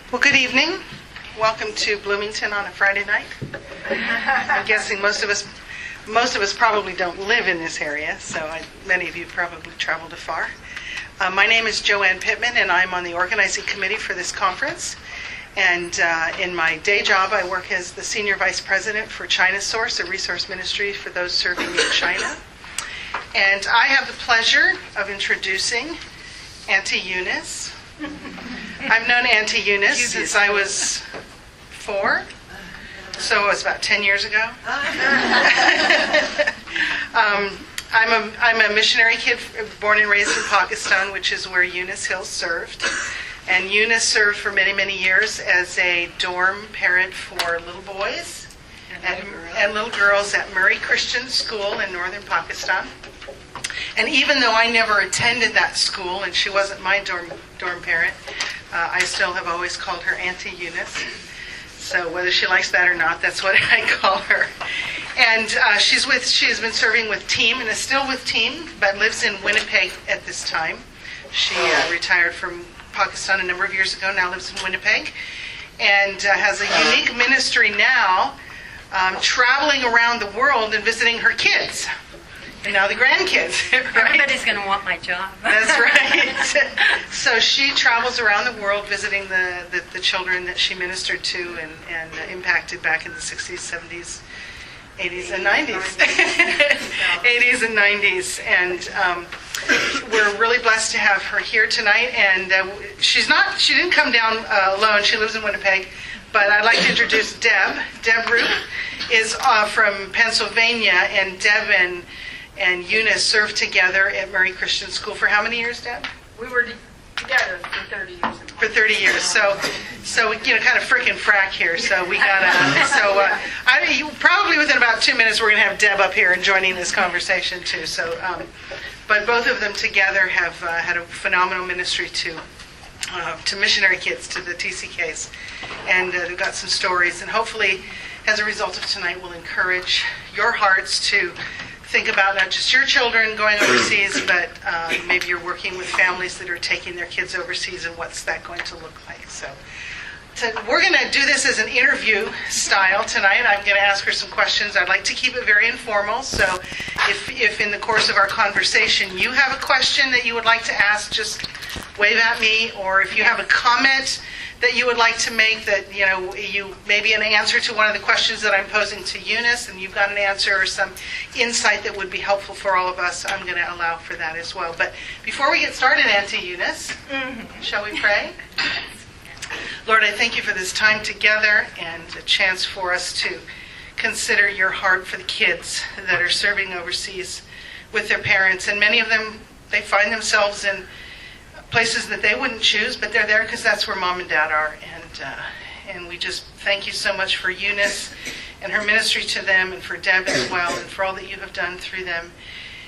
Well, good evening. Welcome to Bloomington on a Friday night. I'm guessing most of us probably don't live in this area, so many of you probably traveled afar. My name is Joanne Pittman, and I'm on the organizing committee for this conference. And in my day job, I work as the Senior Vice President for China Source, a resource ministry for those serving in China. And I have the pleasure of introducing Auntie Eunice. I've known Auntie Eunice since I was 4, so it was about 10 years ago. I'm a missionary kid born and raised in Pakistan, which is where Eunice Hill served. And Eunice served for many, many years as a dorm parent for little boys and little girls at Murray Christian School in northern Pakistan. And even though I never attended that school, and she wasn't my dorm parent, I still have always called her Auntie Eunice. So whether she likes that or not, that's what I call her. And she has been serving with Team and is still with Team, but lives in Winnipeg at this time. She retired from Pakistan a number of years ago, now lives in Winnipeg, and has a unique ministry now, traveling around the world and visiting her kids. And now the grandkids, right? Everybody's going to want my job. That's right. So she travels around the world visiting the children that she ministered to and impacted back in the 60s, 70s, 80s, and 90s. 80s and 90s. And we're really blessed to have her here tonight. And she didn't come down alone. She lives in Winnipeg. But I'd like to introduce Deb. Deb Roop is from Pennsylvania, and Deb and Eunice served together at Murray Christian School for how many years, Deb? We were together for 30 years. For 30 years. So kind of frickin' frack here. So we got probably within about 2 minutes we're going to have Deb up here and joining this conversation too. So, but both of them together have had a phenomenal ministry to missionary kids, to the TCKs, and they've got some stories. And hopefully, as a result of tonight, will encourage your hearts to think about not just your children going overseas, but maybe you're working with families that are taking their kids overseas, and what's that going to look like. So we're going to do this as an interview style tonight. I'm going to ask her some questions. I'd like to keep it very informal. So if in the course of our conversation you have a question that you would like to ask, just wave at me. Or if you have a comment that you would like to make, that you maybe an answer to one of the questions that I'm posing to Eunice, and you've got an answer or some insight that would be helpful for all of us, I'm going to allow for that as well. But before we get started, Auntie Eunice, shall we pray? Lord, I thank you for this time together and a chance for us to consider your heart for the kids that are serving overseas with their parents. And many of them, they find themselves in places that they wouldn't choose, but they're there because that's where Mom and Dad are. And we just thank you so much for Eunice and her ministry to them, and for Deb as well, and for all that you have done through them.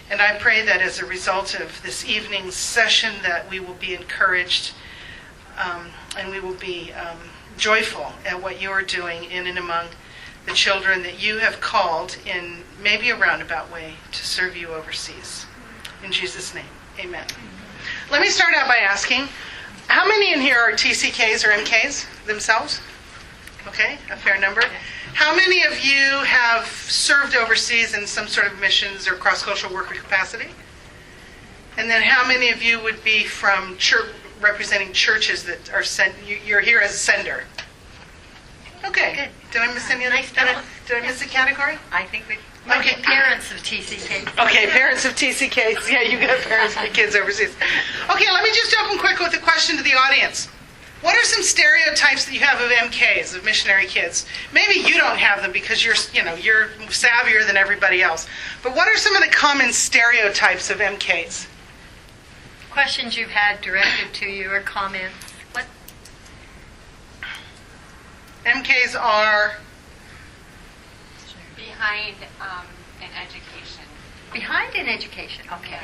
And I pray that as a result of this evening's session, that we will be encouraged and we will be joyful at what you are doing in and among the children that you have called in maybe a roundabout way to serve you overseas. In Jesus' name, amen. Let me start out by asking, how many in here are TCKs or MKs themselves? Okay, a fair number. How many of you have served overseas in some sort of missions or cross-cultural worker capacity? And then how many of you would be from representing churches that are sent? You're here as a sender. Okay. Good. Did I miss any other? Did I miss a category? I think we might be parents of TCKs. Okay, parents of TCKs. Yeah, you got parents of kids overseas. Okay, let me just open quick with a question to the audience. What are some stereotypes that you have of MKs, of missionary kids? Maybe you don't have them because you're savvier than everybody else. But what are some of the common stereotypes of MKs? Questions you've had directed to you or comments? What? MKs are Behind in education. Behind in education, okay.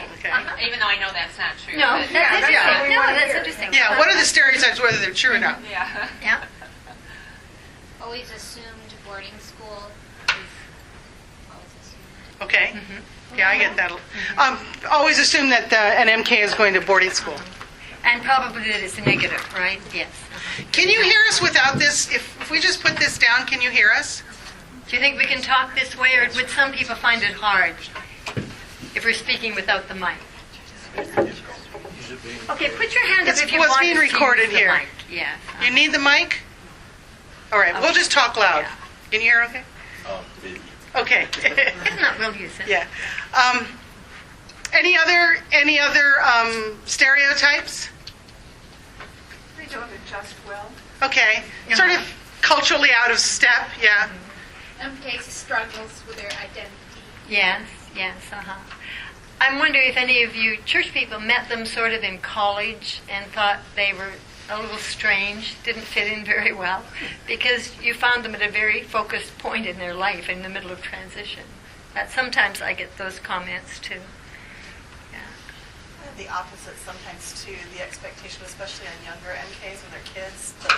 Even though I know that's not true. No, but that's interesting. No, that's interesting. Yeah, what are the stereotypes, whether they're true or not? Yeah. Yeah. Always assumed boarding school. Always assumed. Okay. Mm-hmm. Yeah, I get that. Always assume that an MK is going to boarding school. And probably that it's negative, right? Yes. Can you hear us without this? If we just put this down, can you hear us? Do you think we can talk this way, or would some people find it hard if we're speaking without the mic? Okay, put your hand up It's if you what's want being us to recorded use the here. mic. Yes. You need the mic? All right, we'll just talk loud. Yeah. Can you hear okay? Okay. If not, we'll use it. Yeah. Any other stereotypes? They don't adjust well. Okay. Sort of culturally out of step, yeah. MKs struggles with their identity. Yes, I'm wondering if any of you church people met them sort of in college and thought they were a little strange, didn't fit in very well, because you found them at a very focused point in their life in the middle of transition. That sometimes I get those comments too. The opposite sometimes too. The expectation, especially on younger MKs when they're kids, that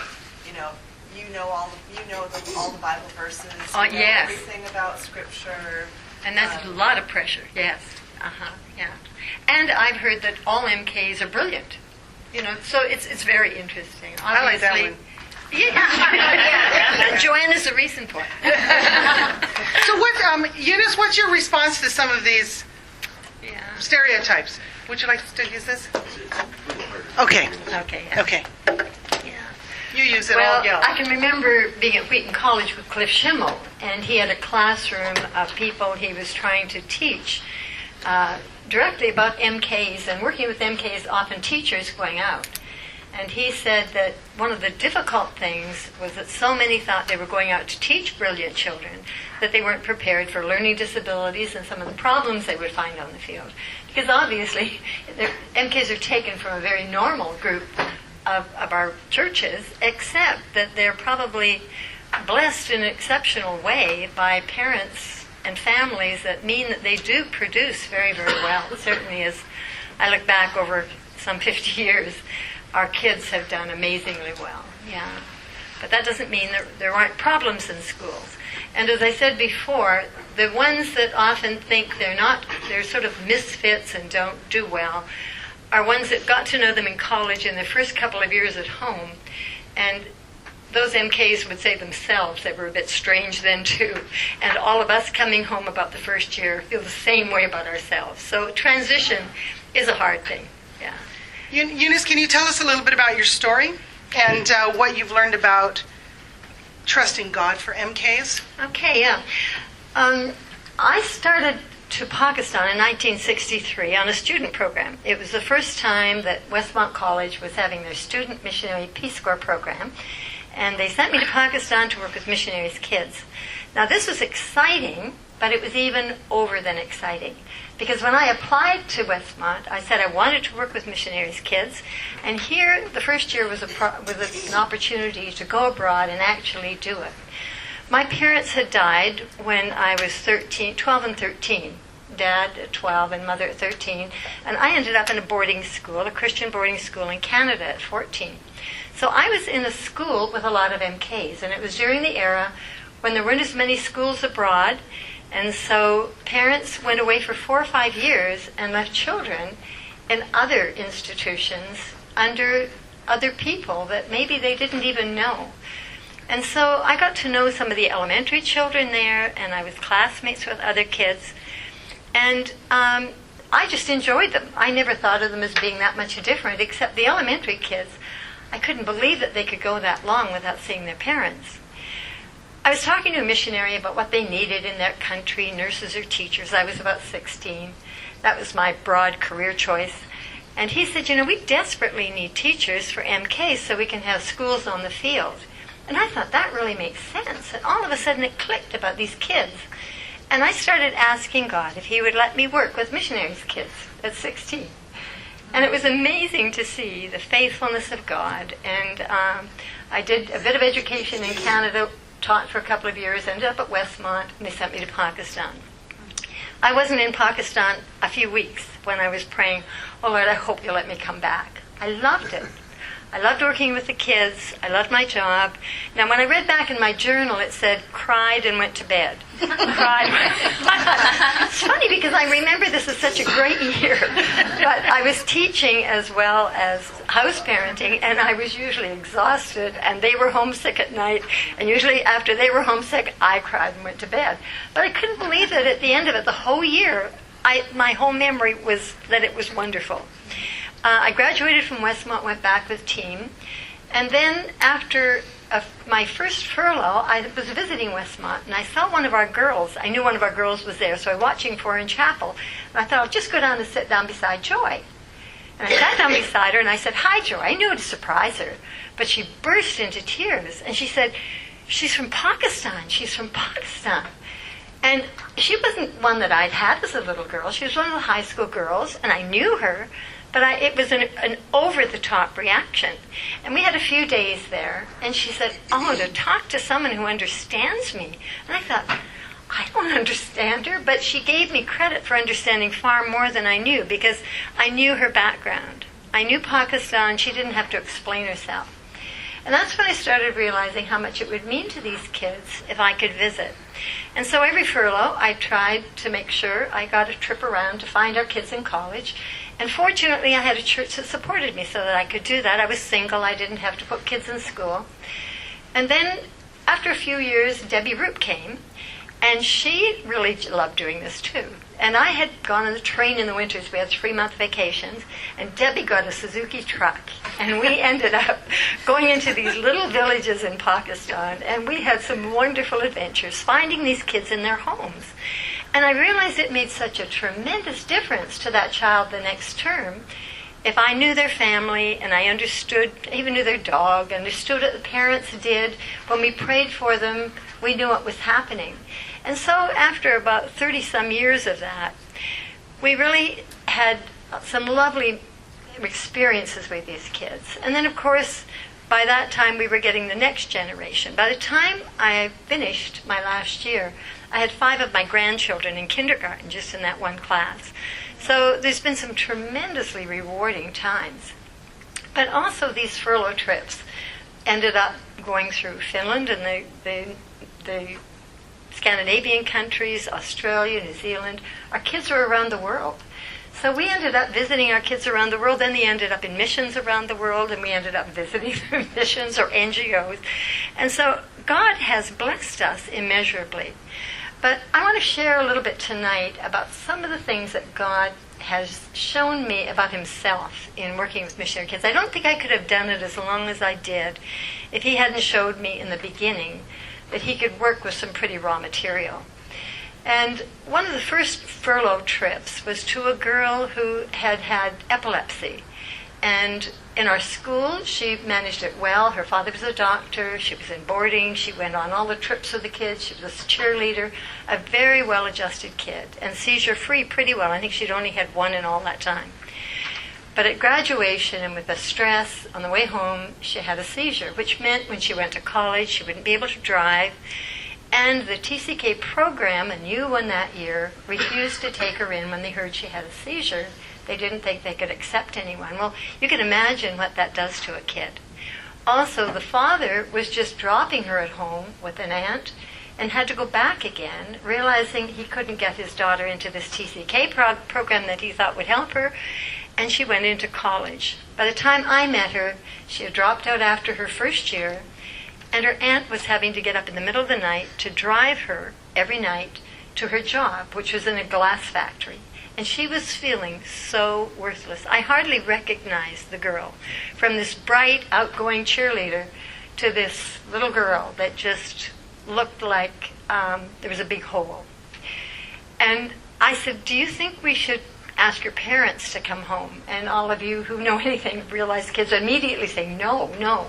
all the Bible verses, Oh, yes. everything about Scripture, And that's a lot of pressure, yes. Yeah. And I've heard that all MKs are brilliant. So it's very interesting. I like that one. Yeah. Joanna's a recent point. So what, Eunice, what's your response to some of these stereotypes? Would you like to use this? Okay. Okay. Yeah. Okay. Yeah. You use it Well, all yellow. I can remember being at Wheaton College with Cliff Schimmel, and he had a classroom of people he was trying to teach directly about MKs, and working with MKs, often teachers going out. And he said that one of the difficult things was that so many thought they were going out to teach brilliant children that they weren't prepared for learning disabilities and some of the problems they would find on the field. Because obviously, MKs are taken from a very normal group of our churches, except that they're probably blessed in an exceptional way by parents and families that mean that they do produce very, very well. Certainly, as I look back over some 50 years, our kids have done amazingly well. Yeah. But that doesn't mean that there aren't problems in schools. And as I said before, the ones that often think they're sort of misfits and don't do well, are ones that got to know them in college in their first couple of years at home. And those MKs would say themselves they were a bit strange then too. And all of us coming home about the first year feel the same way about ourselves. So transition is a hard thing. Yeah. Eunice, can you tell us a little bit about your story and what you've learned about trusting God for MKs? Okay, yeah. I started to Pakistan in 1963 on a student program. It was the first time that Westmont College was having their student missionary Peace Corps program, and they sent me to Pakistan to work with missionaries' kids. Now this was exciting, but it was even over than exciting. Because when I applied to Westmont, I said I wanted to work with missionaries' kids, and here the first year was an opportunity to go abroad and actually do it. My parents had died when I was 12 and 13. Dad at 12 and mother at 13. And I ended up in a boarding school, a Christian boarding school in Canada at 14. So I was in a school with a lot of MKs, and it was during the era when there weren't as many schools abroad, and so parents went away for 4 or 5 years and left children in other institutions under other people that maybe they didn't even know. And so I got to know some of the elementary children there, and I was classmates with other kids. And I just enjoyed them. I never thought of them as being that much different, except the elementary kids. I couldn't believe that they could go that long without seeing their parents. I was talking to a missionary about what they needed in their country, nurses or teachers. I was about 16. That was my broad career choice. And he said, we desperately need teachers for MKs so we can have schools on the field. And I thought, that really makes sense. And all of a sudden it clicked about these kids. And I started asking God if he would let me work with missionaries' kids at 16. And it was amazing to see the faithfulness of God. And I did a bit of education in Canada, taught for a couple of years, ended up at Westmont, and they sent me to Pakistan. I wasn't in Pakistan a few weeks when I was praying, oh Lord, I hope you'll let me come back. I loved it. I loved working with the kids. I loved my job. Now, when I read back in my journal, it said, cried and went to bed. Cried. It's funny because I remember this as such a great year. But I was teaching as well as house parenting, and I was usually exhausted, and they were homesick at night. And usually after they were homesick, I cried and went to bed. But I couldn't believe that at the end of it, the whole year, my whole memory was that it was wonderful. I graduated from Westmont, went back with team, and then after my first furlough, I was visiting Westmont, and I saw one of our girls. I knew one of our girls was there, so I was watching for her in chapel. And I thought, I'll just go down and sit down beside Joy. And I sat down beside her, and I said, hi, Joy. I knew to surprise her, but she burst into tears, and she said, she's from Pakistan. She's from Pakistan. And she wasn't one that I'd had as a little girl. She was one of the high school girls, and I knew her. But it was an over-the-top reaction. And we had a few days there, and she said, oh, to talk to someone who understands me. And I thought, I don't understand her, but she gave me credit for understanding far more than I knew, because I knew her background. I knew Pakistan. She didn't have to explain herself. And that's when I started realizing how much it would mean to these kids if I could visit. And so every furlough, I tried to make sure I got a trip around to find our kids in college. And fortunately, I had a church that supported me so that I could do that. I was single. I didn't have to put kids in school. And then after a few years, Debbie Roop came, and she really loved doing this too. And I had gone on the train in the winters. We had 3-month vacations, and Debbie got a Suzuki truck. And we ended up going into these little villages in Pakistan, and we had some wonderful adventures finding these kids in their homes. And I realized it made such a tremendous difference to that child the next term if I knew their family and I understood, even knew their dog, understood what the parents did. When we prayed for them, we knew what was happening. And so after about 30-some years of that, we really had some lovely experiences with these kids. And then, of course, by that time, we were getting the next generation. By the time I finished my last year, I had 5 of my grandchildren in kindergarten just in that one class. So there's been some tremendously rewarding times. But also these furlough trips ended up going through Finland and the Scandinavian countries, Australia, New Zealand. Our kids were around the world. So we ended up visiting our kids around the world. Then they ended up in missions around the world, and we ended up visiting missions or NGOs. And so God has blessed us immeasurably. But I want to share a little bit tonight about some of the things that God has shown me about himself in working with missionary kids. I don't think I could have done it as long as I did if he hadn't showed me in the beginning that he could work with some pretty raw material. And one of the first furlough trips was to a girl who had had epilepsy. And in our school, she managed it well. Her father was a doctor. She was in boarding. She went on all the trips with the kids. She was a cheerleader, a very well-adjusted kid, and seizure-free pretty well. I think she'd only had 1 in all that time. But at graduation and with the stress on the way home, she had a seizure, which meant when she went to college, she wouldn't be able to drive. And the TCK program, a new one that year, refused to take her in when they heard she had a seizure. They didn't think they could accept anyone. Well, you can imagine what that does to a kid. Also, the father was just dropping her at home with an aunt and had to go back again, realizing he couldn't get his daughter into this TCK program that he thought would help her, and she went into college. By the time I met her, she had dropped out after her first year, and her aunt was having to get up in the middle of the night to drive her every night to her job, which was in a glass factory. And she was feeling so worthless. I hardly recognized the girl, from this bright, outgoing cheerleader to this little girl that just looked like there was a big hole. And I said, do you think we should ask your parents to come home? And all of you who know anything realize kids immediately say, no, no.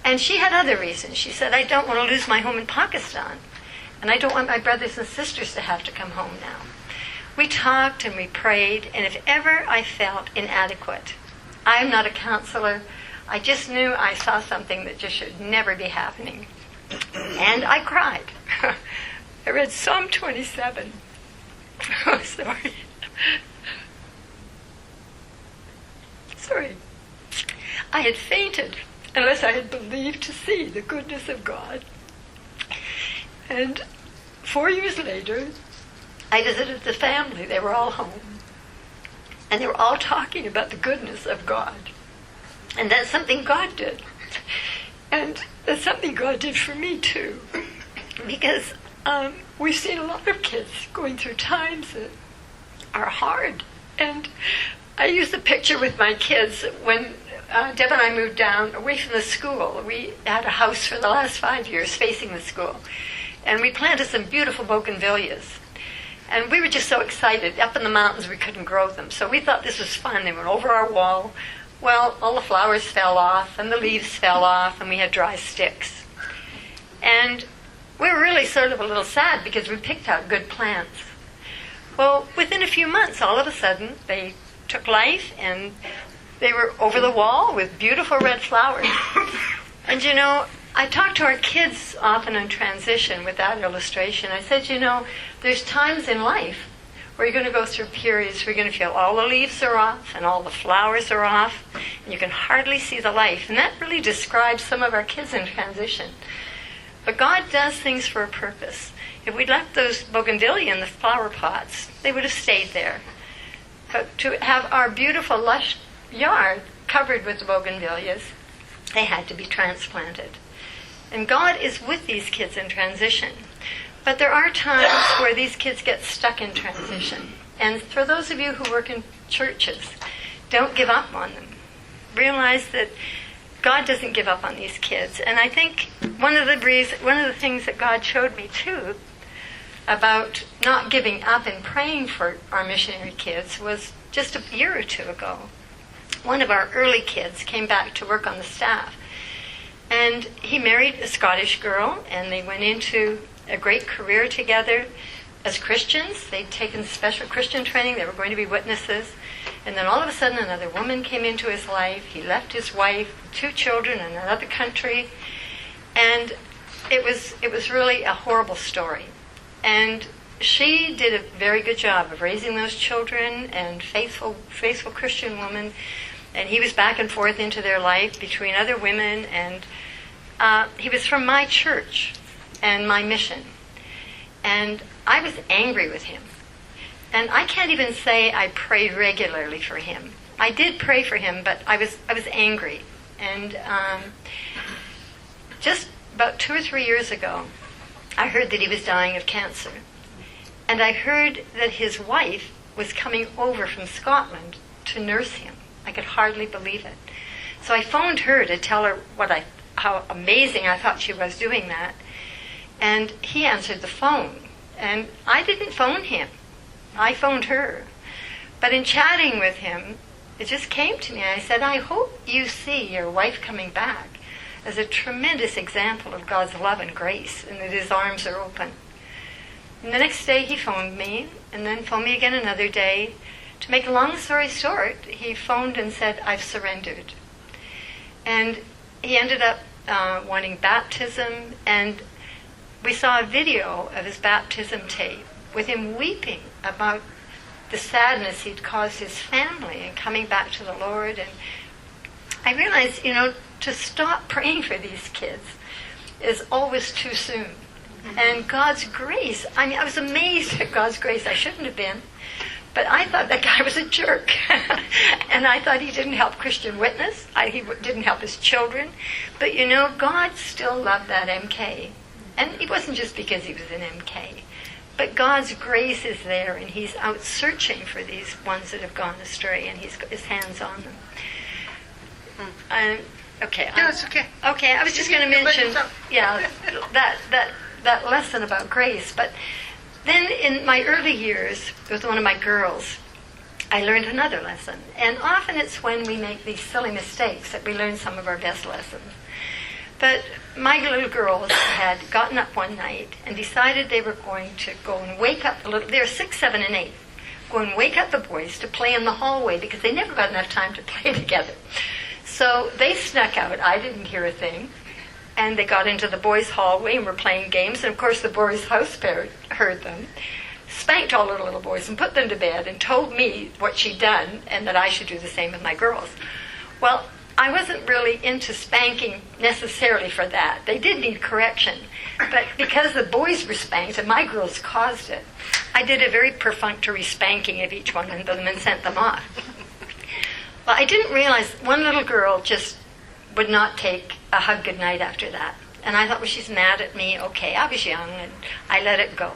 And she had other reasons. She said, I don't want to lose my home in Pakistan. And I don't want my brothers and sisters to have to come home now. We talked and we prayed, and if ever I felt inadequate, I'm not a counselor, I just knew I saw something that just should never be happening. And I cried. I read Psalm 27. Oh, sorry. I had fainted unless I had believed to see the goodness of God. And 4 years later, I visited the family. They were all home. And they were all talking about the goodness of God. And that's something God did. And that's something God did for me, too. Because we've seen a lot of kids going through times that are hard. And I use the picture with my kids when Deb and I moved down away from the school. We had a house for the last 5 years facing the school. And we planted some beautiful bougainvilleas. And we were just so excited. Up in the mountains, we couldn't grow them. So we thought this was fun. They went over our wall. Well, all the flowers fell off, and the leaves fell off, and we had dry sticks. And we were really sort of a little sad because we picked out good plants. Well, within a few months, all of a sudden, they took life, and they were over the wall with beautiful red flowers. And you know, I talk to our kids often in transition with that illustration. I said, you know, there's times in life where you're going to go through periods where you're going to feel all the leaves are off and all the flowers are off, and you can hardly see the life. And that really describes some of our kids in transition. But God does things for a purpose. If we'd left those bougainvillea in the flower pots, they would have stayed there. But to have our beautiful, lush yard covered with the bougainvilleas, they had to be transplanted. And God is with these kids in transition. But there are times where these kids get stuck in transition. And for those of you who work in churches, don't give up on them. Realize that God doesn't give up on these kids. And I think one of the things that God showed me too about not giving up and praying for our missionary kids was just a year or two ago. One of our early kids came back to work on the staff. And he married a Scottish girl, and they went into a great career together as Christians. They'd taken special Christian training. They were going to be witnesses. And then all of a sudden another woman came into his life. He left his wife, 2 children in another country. And it was really a horrible story. And she did a very good job of raising those children, and faithful Christian woman. And he was back and forth into their life between other women. And he was from my church and my mission. And I was angry with him. And I can't even say I prayed regularly for him. I did pray for him, but I was angry. And just about 2 or 3 years ago, I heard that he was dying of cancer. And I heard that his wife was coming over from Scotland to nurse him. I could hardly believe it. So I phoned her to tell her how amazing I thought she was doing that. And he answered the phone. And I didn't phone him. I phoned her. But in chatting with him, it just came to me. I said, I hope you see your wife coming back as a tremendous example of God's love and grace, and that his arms are open. And the next day he phoned me, and then phoned me again another day. To make a long story short, he phoned and said, I've surrendered. And he ended up wanting baptism, and we saw a video of his baptism tape with him weeping about the sadness he'd caused his family and coming back to the Lord. And I realized, to stop praying for these kids is always too soon. And God's grace, I was amazed at God's grace. I shouldn't have been. But I thought that guy was a jerk. And I thought he didn't help Christian witness. He didn't help his children. But God still loved that MK. And it wasn't just because he was an MK. But God's grace is there, and he's out searching for these ones that have gone astray, and he's got his hands on them. Okay. No, it's okay. Okay, I was just going to mention, that lesson about grace. But then in my early years, with one of my girls, I learned another lesson. And often it's when we make these silly mistakes that we learn some of our best lessons. But my little girls had gotten up one night and decided they were going to go and wake up they're 6, 7, and 8, go and wake up the boys to play in the hallway because they never got enough time to play together. So they snuck out. I didn't hear a thing. And they got into the boys' hallway and were playing games. And, of course, the boys' house parent heard them, spanked all the little boys and put them to bed and told me what she'd done and that I should do the same with my girls. Well, I wasn't really into spanking necessarily for that. They did need correction. But because the boys were spanked and my girls caused it, I did a very perfunctory spanking of each one of them and sent them off. Well, I didn't realize one little girl just would not take a hug goodnight after that. And I thought, well, she's mad at me. Okay, I was young, and I let it go.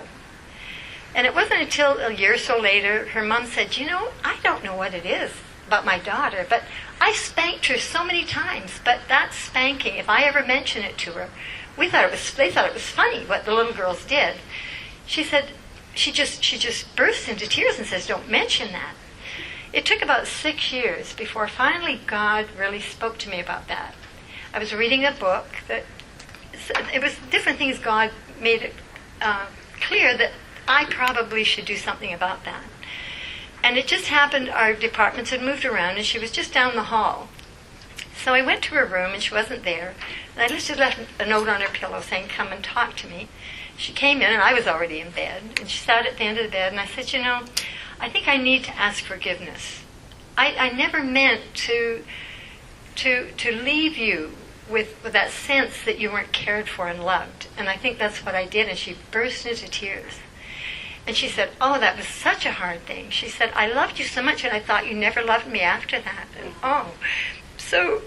And it wasn't until a year or so later, her mom said, you know, I don't know what it is about my daughter, but I spanked her so many times. But that spanking, if I ever mention it to her, they thought it was funny what the little girls did. She said, she just burst into tears and says, don't mention that. It took about 6 years before finally God really spoke to me about that. I was reading a book that it was different things. God made it clear that I probably should do something about that. And it just happened, our departments had moved around and she was just down the hall. So I went to her room and she wasn't there. And I just left a note on her pillow saying, come and talk to me. She came in and I was already in bed. And she sat at the end of the bed and I said, you know, I think I need to ask forgiveness. I never meant to leave you with that sense that you weren't cared for and loved. And I think that's what I did. And she burst into tears. And she said, oh, that was such a hard thing. She said, I loved you so much and I thought you never loved me after that. And so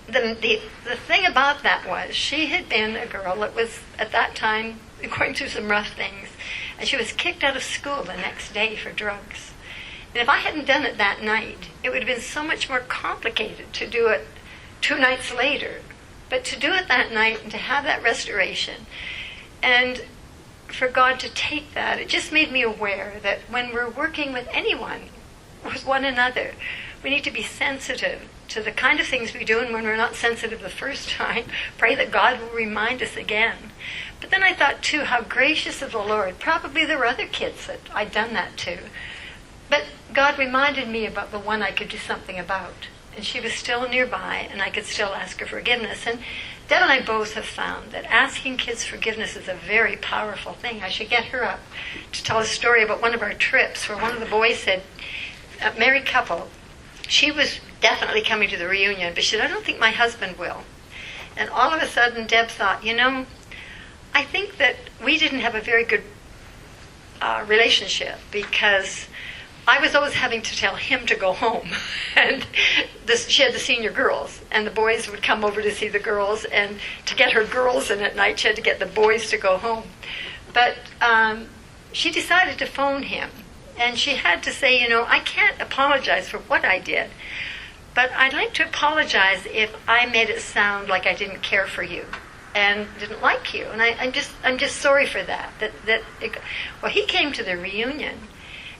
the thing about that was she had been a girl that was at that time going through some rough things. And she was kicked out of school the next day for drugs. And if I hadn't done it that night, it would have been so much more complicated to do it 2 nights later. But to do it that night and to have that restoration and for God to take that, it just made me aware that when we're working with anyone, with one another, we need to be sensitive to the kind of things we do, and when we're not sensitive the first time, pray that God will remind us again. But then I thought, too, how gracious of the Lord. Probably there were other kids that I'd done that to. But God reminded me about the one I could do something about. And she was still nearby, and I could still ask her forgiveness. And Deb and I both have found that asking kids forgiveness is a very powerful thing. I should get her up to tell a story about one of our trips where one of the boys said, a married couple, she was definitely coming to the reunion, but she said, I don't think my husband will. And all of a sudden, Deb thought, you know, I think that we didn't have a very good relationship because I was always having to tell him to go home. And she had the senior girls, and the boys would come over to see the girls, and to get her girls in at night, she had to get the boys to go home. But she decided to phone him, and she had to say, you know, I can't apologize for what I did, but I'd like to apologize if I made it sound like I didn't care for you and didn't like you. And I'm just sorry for that. Well, he came to the reunion,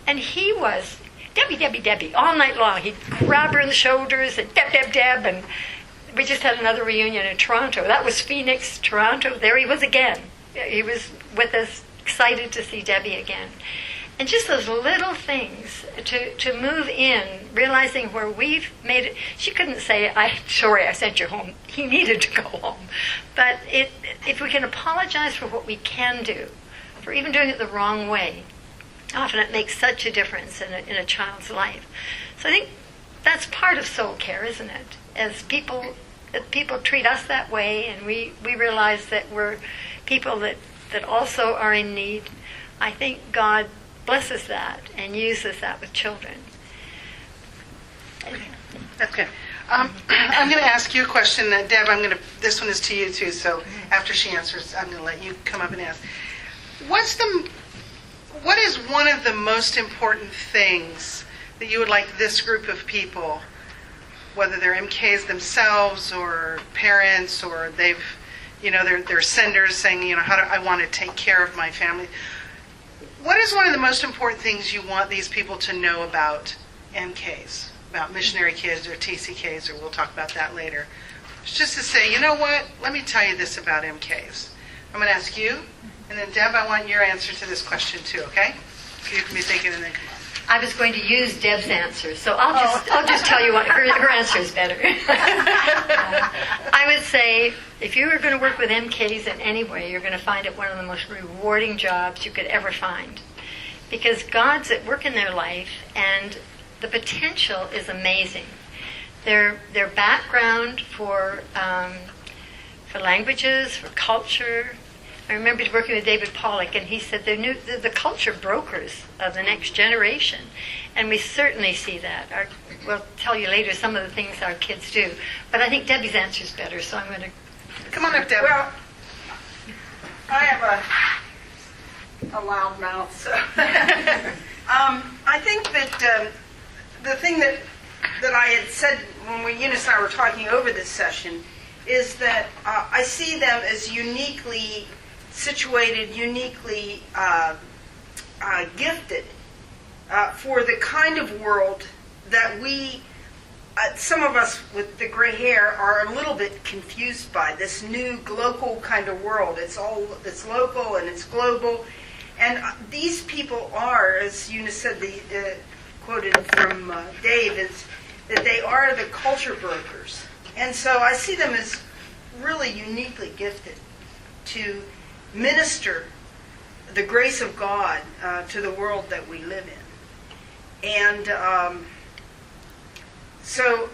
and he was Debbie, Debbie, Debbie all night long. He'd grab her in the shoulders and Deb, Deb, Deb. And we just had another reunion in Toronto. That was Phoenix, Toronto. There he was again. He was with us, excited to see Debbie again. And just those little things to move in, realizing where we've made it. She couldn't say, sorry, I sent you home. He needed to go home. But if we can apologize for what we can do, for even doing it the wrong way, often it makes such a difference in a child's life. So I think that's part of soul care, isn't it? As people treat us that way, and we realize that we're people that also are in need, I think God blesses that and uses that with children. That's good. I'm going to ask you a question, Deb. This one is to you too. So after she answers, I'm going to let you come up and ask. What is one of the most important things that you would like this group of people, whether they're MKs themselves or parents or they're senders saying, how do I want to take care of my family? What is one of the most important things you want these people to know about MKs, about missionary kids or TCKs, or we'll talk about that later? It's just to say, you know what? Let me tell you this about MKs. I'm going to ask you, and then Deb, I want your answer to this question too, okay? So you can be thinking and then come on. I was going to use Deb's answer, so I'll just tell you what her answer is better. I would say if you were going to work with MKs in any way, you're going to find it one of the most rewarding jobs you could ever find, because God's at work in their life and the potential is amazing. their background for languages, for culture. I remember working with David Pollock, and he said they're the culture brokers of the next generation, and we certainly see that. We'll tell you later some of the things our kids do, but I think Debbie's answer is better, so I'm going to... Come on up, Deb. Well, I have a loud mouth, so I think that the thing that I had said when Eunice and I were talking over this session is that I see them as uniquely situated, uniquely gifted for the kind of world that we, some of us with the gray hair, are a little bit confused by. This new global kind of world. It's local and it's global. And these people are, as Eunice said, quoted from Dave, is that they are the culture brokers. And so I see them as really uniquely gifted to minister the grace of God to the world that we live in. And so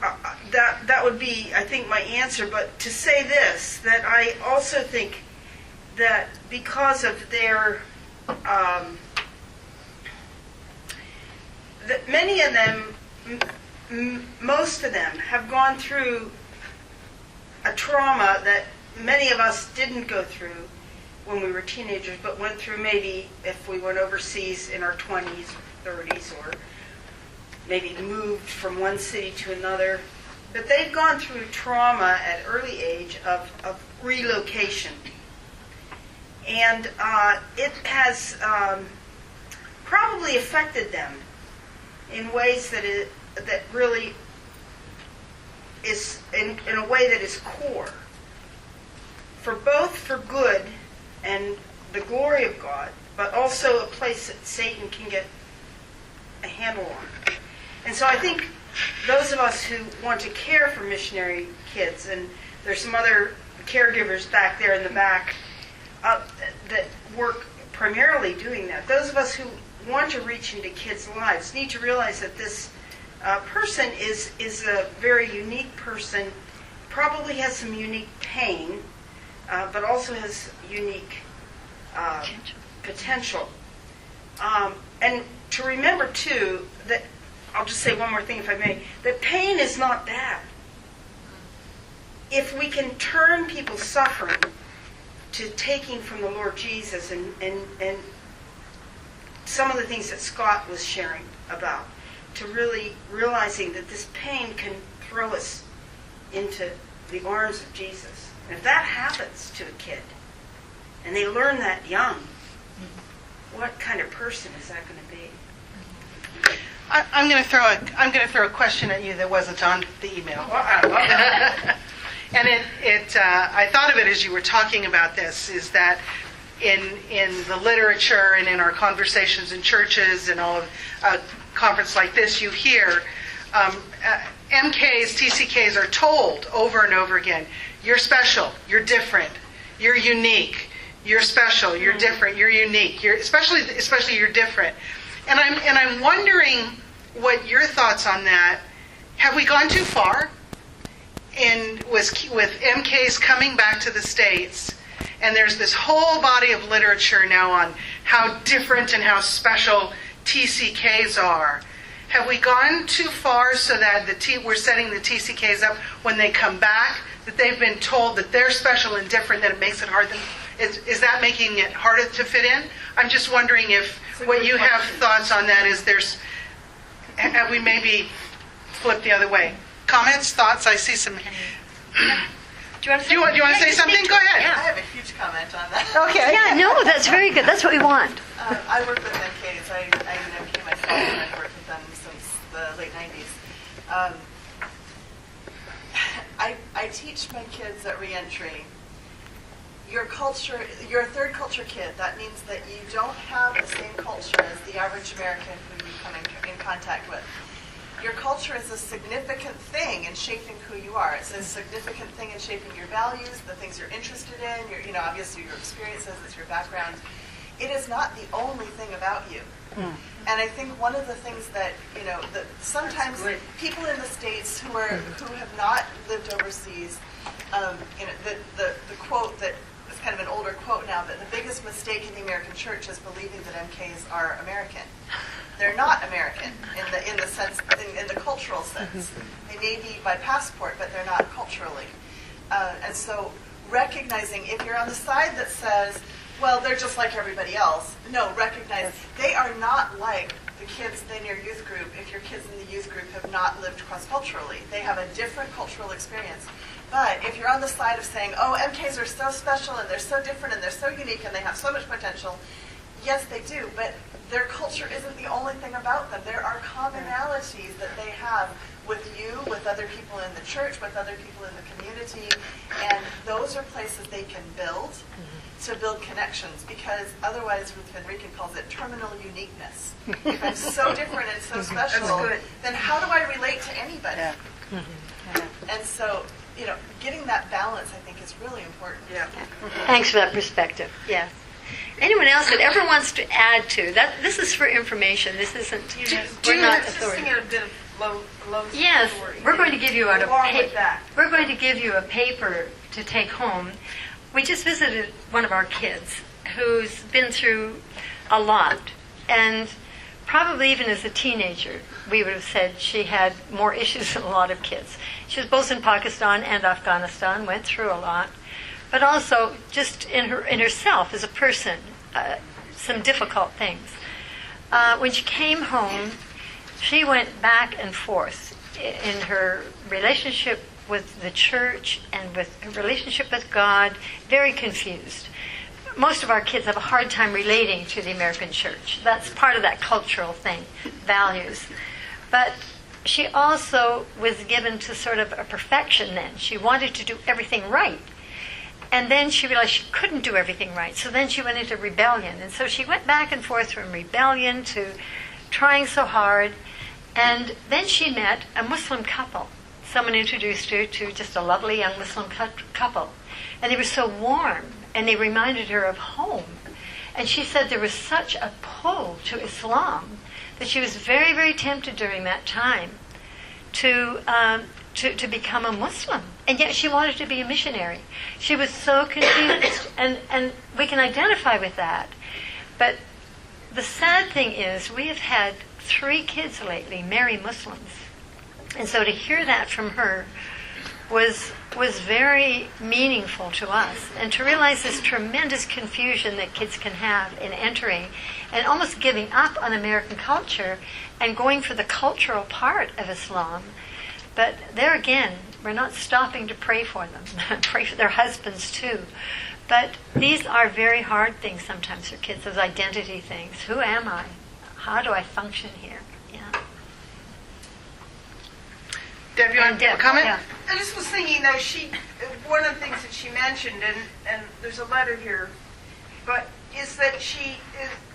that would be, I think, my answer. But to say this, that I also think that because of their, that many of them, most of them, have gone through a trauma that many of us didn't go through when we were teenagers, but went through maybe if we went overseas in our 20s, 30s, or maybe moved from one city to another. But they've gone through trauma at early age of relocation. And it has probably affected them in ways that really is in a way that is core for good and the glory of God, but also a place that Satan can get a handle on. And so I think those of us who want to care for missionary kids, and there's some other caregivers back there in the back that work primarily doing that, those of us who want to reach into kids' lives need to realize that this person is a very unique person, probably has some unique pain, but also has unique potential. And to remember, too, that, I'll just say one more thing if I may, that pain is not bad. If we can turn people's suffering to taking from the Lord Jesus and some of the things that Scott was sharing about, to really realizing that this pain can throw us into the arms of Jesus. And if that happens to a kid, and they learn that young, what kind of person is that going to be? I'm going to throw a question at you that wasn't on the email. And I thought of it as you were talking about this, is that in the literature and in our conversations in churches and all of conference like this, you hear MKs, TCKs are told over and over again, you're special, you're different, you're unique, you're special, you're different, you're unique, you're especially you're different. And I'm wondering what your thoughts on that. Have we gone too far? And with MKs coming back to the States, and there's this whole body of literature now on how different and how special TCKs are. Have we gone too far so that we're setting the TCKs up when they come back, that they've been told that they're special and different, that it makes it hard? Is that making it harder to fit in? I'm just wondering if what you have thoughts on that is have we maybe flipped the other way? Comments, thoughts? I see some. Do you want to say something? Go ahead. I have a huge comment on that. Okay. Yeah, no, that's very good. That's what we want. I work with MKs. I'm an MK myself, and I've worked with them since the late 90s. I teach my kids at reentry. Your culture, you're a third culture kid. That means that you don't have the same culture as the average American who you come in contact with. Your culture is a significant thing in shaping who you are. It's a significant thing in shaping your values, the things you're interested in, obviously your experiences, it's your background. it is not the only thing about you. And I think one of the things that, that sometimes people in the States who have not lived overseas, the quote that is kind of an older quote now, that the biggest mistake in the American church is believing that MKs are American. They're not American in the sense, in the cultural sense. They may be by passport, but they're not culturally. And so recognizing, if you're on the side that says, well, they're just like everybody else, no, recognize they are not like the kids in your youth group if your kids in the youth group have not lived cross-culturally. They have a different cultural experience. But if you're on the side of saying, oh, MKs are so special and they're so different and they're so unique and they have so much potential, yes, they do, but their culture isn't the only thing about them. There are commonalities that they have with you, with other people in the church, with other people in the community, and those are places they can build to build connections, because otherwise, Ruth Van Rieken calls it terminal uniqueness. If I'm so different and so special, then how do I relate to anybody? Yeah. And so, getting that balance, I think, is really important. Yeah. Thanks for that perspective. Yes. Anyone else that ever wants to add to that? This is for information. This isn't. We're not authority. a bit of low Yes, we're going to give you Along with that. We're going to give you a paper to take home. We just visited one of our kids who's been through a lot, and probably even as a teenager, we would have said she had more issues than a lot of kids. She was both in Pakistan and Afghanistan, went through a lot, but also just in herself as a person, some difficult things. When she came home, she went back and forth in her relationship with the church and with her relationship with God, very confused. Most of our kids have a hard time relating to the American church. That's part of that cultural thing, values. But she also was given to sort of a perfection then. She wanted to do everything right. And then she realized she couldn't do everything right. So then she went into rebellion. And so she went back and forth from rebellion to trying so hard. And then she met a Muslim couple. Someone introduced her to just a lovely young Muslim couple. And they were so warm, and they reminded her of home. And she said there was such a pull to Islam that she was very, very tempted during that time to become a Muslim. And yet she wanted to be a missionary. She was so confused, and we can identify with that. But the sad thing is we have had 3 kids lately marry Muslims. And so to hear that from her was very meaningful to us. And to realize this tremendous confusion that kids can have in entering and almost giving up on American culture and going for the cultural part of Islam. But there again, we're not stopping to pray for them, pray for their husbands too. But these are very hard things sometimes for kids, those identity things. Who am I? How do I function here? Yeah. Deb, you want to comment? Yeah. I just was thinking, though, one of the things that she mentioned, and there's a letter here, but is that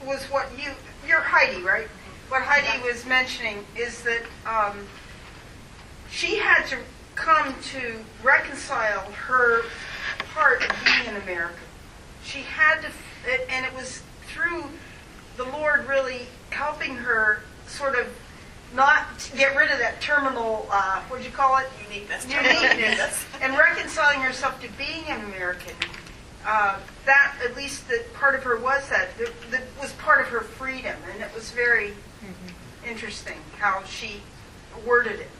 was what you're Heidi, right? What Heidi was mentioning is that she had to come to reconcile her part of being an American. She had to, and it was through the Lord really helping her sort of not get rid of that terminal, what do you call it? Uniqueness. And reconciling herself to being an American. That, at least that part of her was that was part of her freedom. And it was very interesting how she worded it.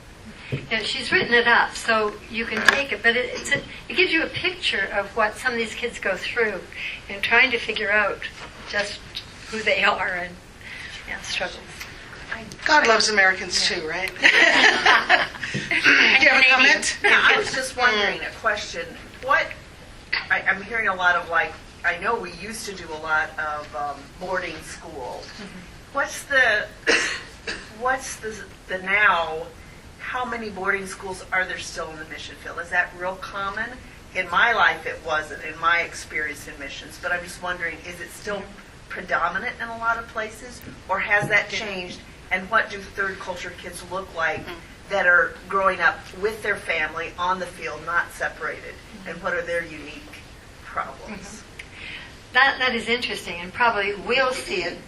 Yeah, she's written it up, so you can take it. But it gives you a picture of what some of these kids go through in trying to figure out just who they are and struggles. God loves Americans too, right? Do you have a comment? I was just wondering, a question. I'm hearing a lot of, I know we used to do a lot of boarding school. What's the now, how many boarding schools are there still in the mission field? Is that real common? In my life it wasn't, in my experience in missions, but I'm just wondering, is it still predominant in a lot of places, or has that changed? And what do third culture kids look like that are growing up with their family on the field, not separated? And what are their unique problems? That is interesting, and probably we'll see it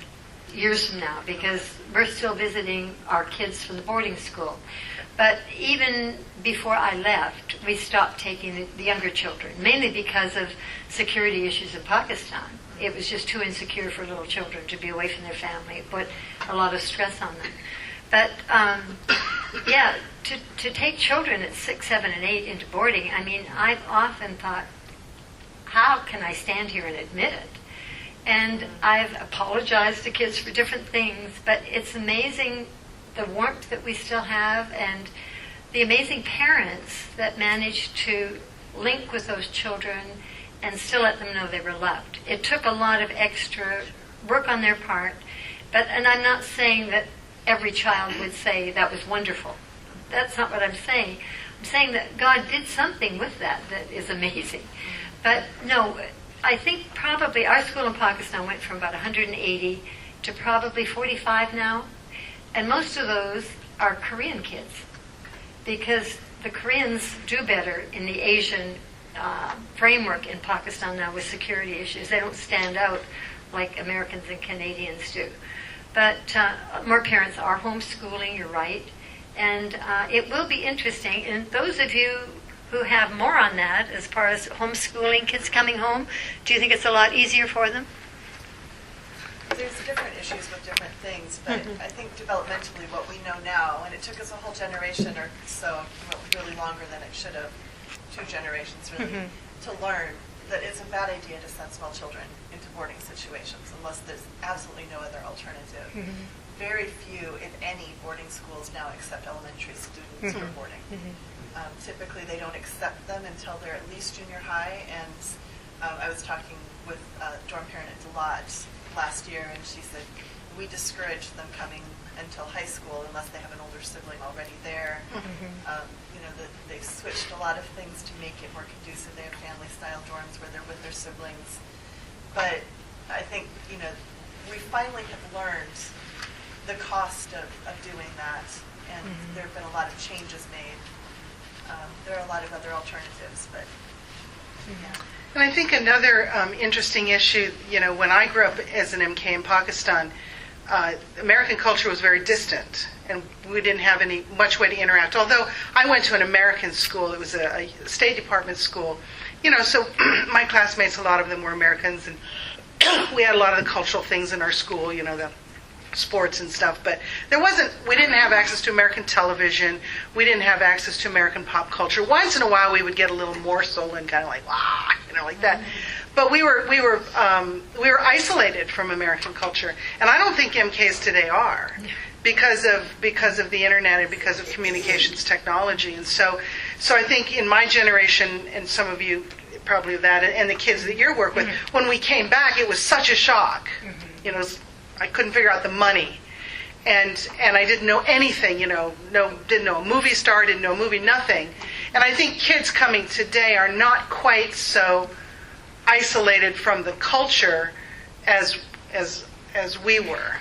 years from now because we're still visiting our kids from the boarding school. But even before I left, we stopped taking the younger children, mainly because of security issues in Pakistan. It was just too insecure for little children to be away from their family. It put a lot of stress on them. But yeah, to take children at 6, 7, and 8 into boarding, I mean, I've often thought, how can I stand here and admit it? And I've apologized to kids for different things, but it's amazing the warmth that we still have and the amazing parents that manage to link with those children and still let them know they were loved. It took a lot of extra work on their part, and I'm not saying that every child would say that was wonderful. That's not what I'm saying. I'm saying that God did something with that is amazing. But no, I think probably our school in Pakistan went from about 180 to probably 45 now. And most of those are Korean kids because the Koreans do better in the Asian framework in Pakistan now with security issues. They don't stand out like Americans and Canadians do. But more parents are homeschooling, you're right. And it will be interesting. And those of you who have more on that as far as homeschooling, kids coming home, do you think it's a lot easier for them? There's different issues with different things, but I think developmentally what we know now, and it took us a whole generation or so, really longer than it should have, 2 generations really, to learn that it's a bad idea to send small children into boarding situations unless there's absolutely no other alternative. Very few, if any, boarding schools now accept elementary students for boarding. Typically they don't accept them until they're at least junior high, and I was talking with a dorm parent at DeLotte last year, and she said, we discourage them coming until high school unless they have an older sibling already there. They've switched a lot of things to make it more conducive. They have family-style dorms where they're with their siblings. But I think, we finally have learned the cost of doing that, and there have been a lot of changes made. There are a lot of other alternatives, but yeah. And I think another interesting issue, when I grew up as an MK in Pakistan, American culture was very distant, and we didn't have much way to interact. Although I went to an American school, it was a State Department school, so my classmates, a lot of them were Americans, and we had a lot of the cultural things in our school, the sports and stuff, but we didn't have access to American television, we didn't have access to American pop culture. Once in a while we would get a little morsel and kind of like, like that. But we were isolated from American culture, and I don't think MKs today are, because of the internet and because of communications technology. And so I think in my generation, and some of you probably that, and the kids that you work with, when we came back, it was such a shock. I couldn't figure out the money, and I didn't know anything. Didn't know a movie star, didn't know a movie, nothing. And I think kids coming today are not quite so isolated from the culture as we were,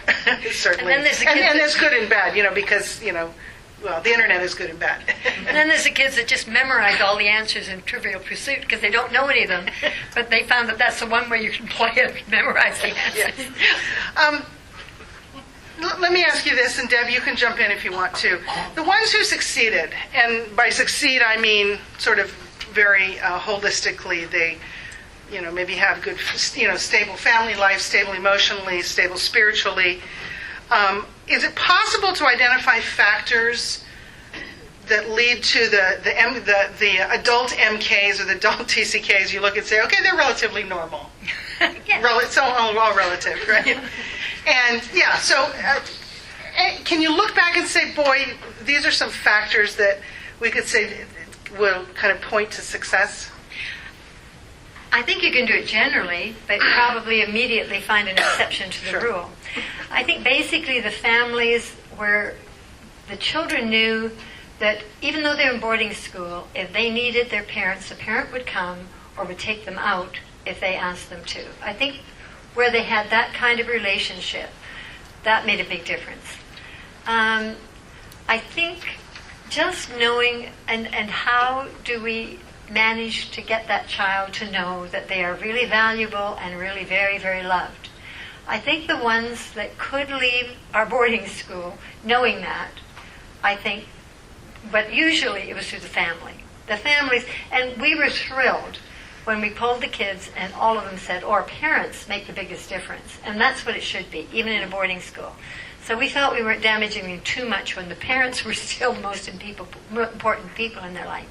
certainly. And then there's and it's good and bad, because the internet is good and bad. And then there's the kids that just memorize all the answers in Trivial Pursuit because they don't know any of them, but they found that that's the one way you can play it, memorize the answers. Let me ask you this, and Deb, you can jump in if you want to. The ones who succeeded, and by succeed I mean sort of very holistically, they maybe have good, stable family life, stable emotionally, stable spiritually. Is it possible to identify factors that lead to the adult MKs or the adult TCKs? You look and say, okay, they're relatively normal. It's all relative, right? And so can you look back and say, boy, these are some factors that we could say will kind of point to success? I think you can do it generally, but probably immediately find an exception to the rule. I think basically the families where the children knew that even though they're in boarding school, if they needed their parents, the parent would come or would take them out if they asked them to. I think where they had that kind of relationship, that made a big difference. I think just knowing and how do we managed to get that child to know that they are really valuable and really very, very loved. I think the ones that could leave our boarding school knowing that, I think, but usually it was through the family. The families, and we were thrilled when we polled the kids and all of them said, our parents make the biggest difference. And that's what it should be, even in a boarding school. So we felt we weren't damaging them too much when the parents were still the most important people in their life.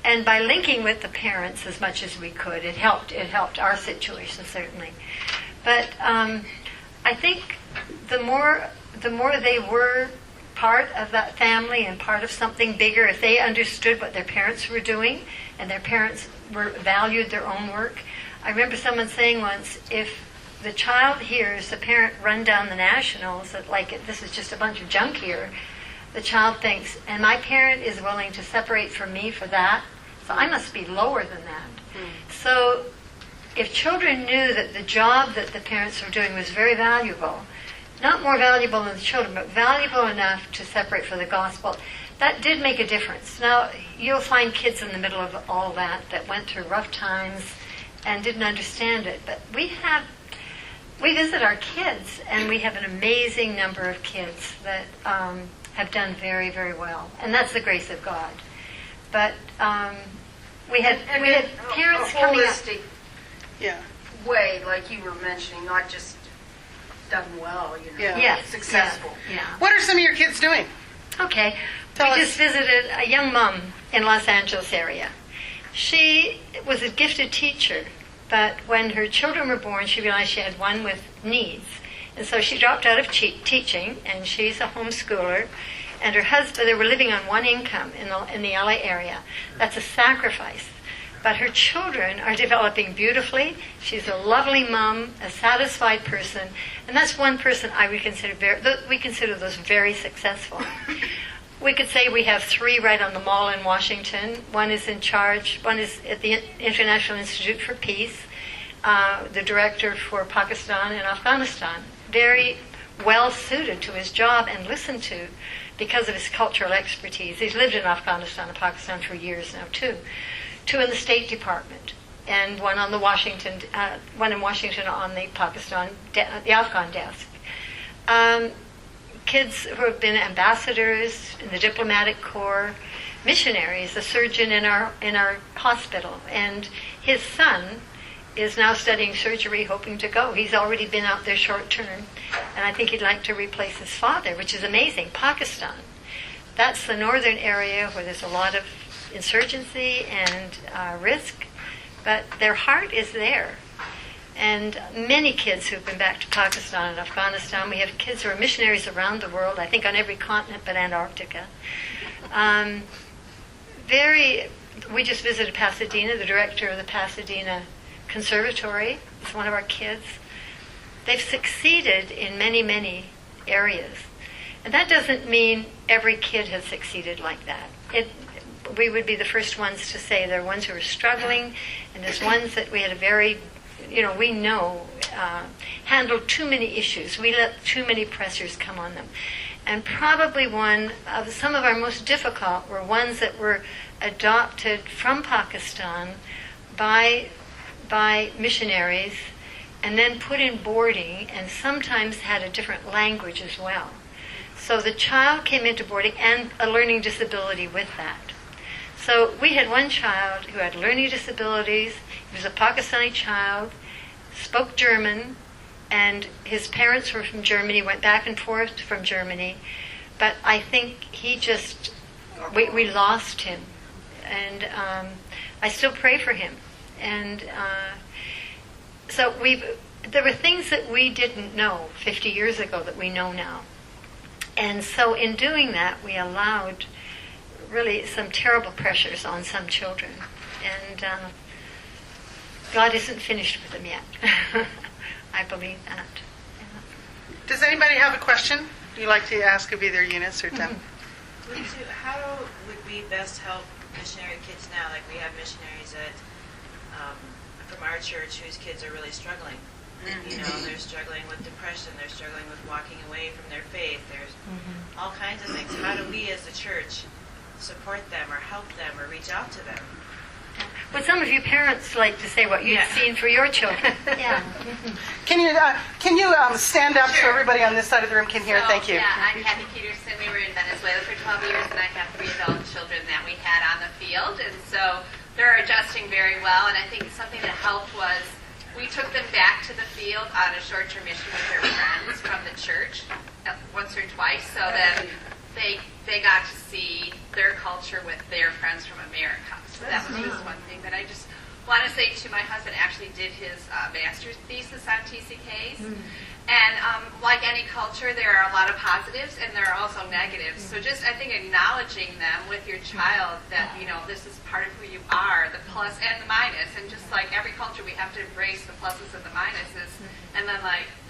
And by linking with the parents as much as we could, it helped. It helped our situation, certainly. But I think the more they were part of that family and part of something bigger, if they understood what their parents were doing and their parents valued their own work. I remember someone saying once, if the child hears the parent run down the nationals, that like this is just a bunch of junk here, the child thinks, and my parent is willing to separate from me for that, so I must be lower than that. So if children knew that the job that the parents were doing was very valuable, not more valuable than the children, but valuable enough to separate for the gospel, that did make a difference. Now, you'll find kids in the middle of all that went through rough times and didn't understand it. But we visit our kids, and we have an amazing number of kids that have done very, very well. And that's the grace of God. But we had parents coming up. Yeah. Way, like you were mentioning, not just done well, Yeah. Yes, successful. Yeah. What are some of your kids doing? Okay. Tell We us. just visited a young mom in Los Angeles area. She was a gifted teacher, but when her children were born, she realized she had one with needs. And so she dropped out of teaching, and she's a homeschooler. And her husband, they were living on one income in the LA area. That's a sacrifice. But her children are developing beautifully. She's a lovely mom, a satisfied person, and that's one person I would consider we consider those very successful. We could say we have 3 right on the mall in Washington. One is in charge. One is at the International Institute for Peace, the director for Pakistan and Afghanistan. Very well suited to his job and listened to because of his cultural expertise. He's lived in Afghanistan and Pakistan for years now too. 2 in the State Department, and one in Washington on the the Afghan desk. Kids who have been ambassadors in the diplomatic corps, missionaries, a surgeon in our hospital, and his son is now studying surgery, hoping to go. He's already been out there short term, and I think he'd like to replace his father, which is amazing. Pakistan, that's the northern area where there's a lot of insurgency and risk, but their heart is there. And many kids who've been back to Pakistan and Afghanistan, we have kids who are missionaries around the world, I think on every continent but Antarctica. We just visited Pasadena. The director of the Pasadena Conservatory is one of our kids. They've succeeded in many, many areas. And that doesn't mean every kid has succeeded like that. We would be the first ones to say there are ones who are struggling, and there's ones that we had a very, handled too many issues. We let too many pressures come on them. And probably one of some of our most difficult were ones that were adopted from Pakistan by missionaries and then put in boarding, and sometimes had a different language as well. So the child came into boarding and a learning disability with that. So we had one child who had learning disabilities. He was a Pakistani child, spoke German, and his parents were from Germany, went back and forth from Germany. But I think we lost him. And I still pray for him. And so there were things that we didn't know 50 years ago that we know now. And so in doing that, we allowed really some terrible pressures on some children. And God isn't finished with them yet. I believe that. Does anybody have a question you'd like to ask of either Eunice or Deb? How would we best help missionary kids now? Like we have missionaries from our church whose kids are really struggling. They're struggling with depression. They're struggling with walking away from their faith. There's all kinds of things. How do we as a church support them or help them or reach out to them? Would some of you parents like to say what you've seen for your children? Yeah. Can you stand up so everybody on this side of the room can hear? Thank you. Yeah, I'm Kathy Peterson. We were in Venezuela for 12 years, and I have 3 adult children that we had on the field, and so they're adjusting very well. And I think something that helped was we took them back to the field on a short-term mission with their friends from the church once or twice, so that they got to see their culture with their friends from America. So that was just one thing that I just want to say to my husband. Actually did his master's thesis on TCKs. And like any culture, there are a lot of positives and there are also negatives. So just, I think, acknowledging them with your child that, this is part of who you are, the plus and the minus. And just like every culture, we have to embrace the pluses and the minuses and then,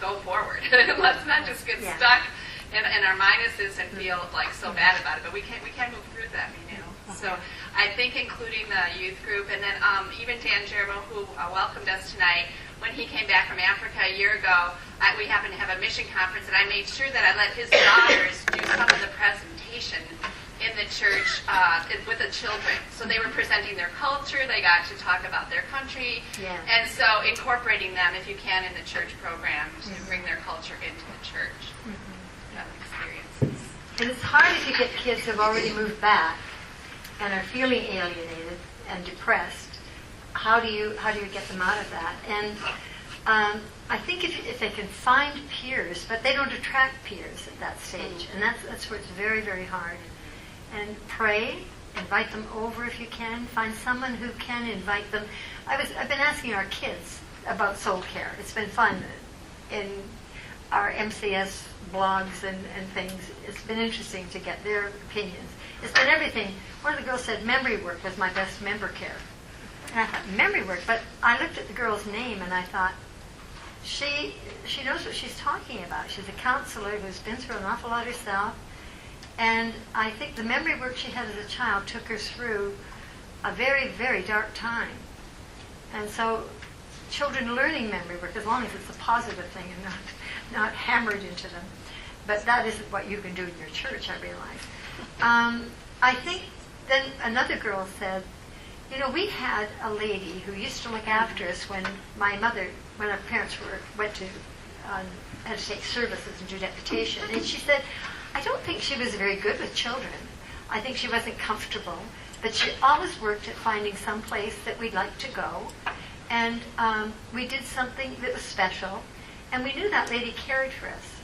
go forward. Let's not just get stuck in our minuses and feel, so bad about it. But we can move through them, So I think including the youth group and then even Dan Jermo, who welcomed us tonight, when he came back from Africa a year ago, we happened to have a mission conference, and I made sure that I let his daughters do some of the presentation in the church with the children. So they were presenting their culture, they got to talk about their country, and so incorporating them, if you can, in the church program to bring their culture into the church. Experiences. And it's hard if you get kids who've already moved back and are feeling alienated and depressed. How do you get them out of that? And I think if they can find peers, but they don't attract peers at that stage, and that's where it's very, very hard. And pray, invite them over if you can. Find someone who can invite them. I've been asking our kids about soul care. It's been fun in our MCS blogs and things. It's been interesting to get their opinions. It's been everything. One of the girls said memory work was my best member care. And I thought, memory work? But I looked at the girl's name and I thought, she knows what she's talking about. She's a counselor who's been through an awful lot herself. And I think the memory work she had as a child took her through a very, very dark time. And so children learning memory work, as long as it's a positive thing and not hammered into them. But that isn't what you can do in your church, I realize. I think then another girl said, we had a lady who used to look after us when our parents had to take services and do deputation. And she said, I don't think she was very good with children. I think she wasn't comfortable. But she always worked at finding some place that we'd like to go. And we did something that was special. And we knew that lady cared for us.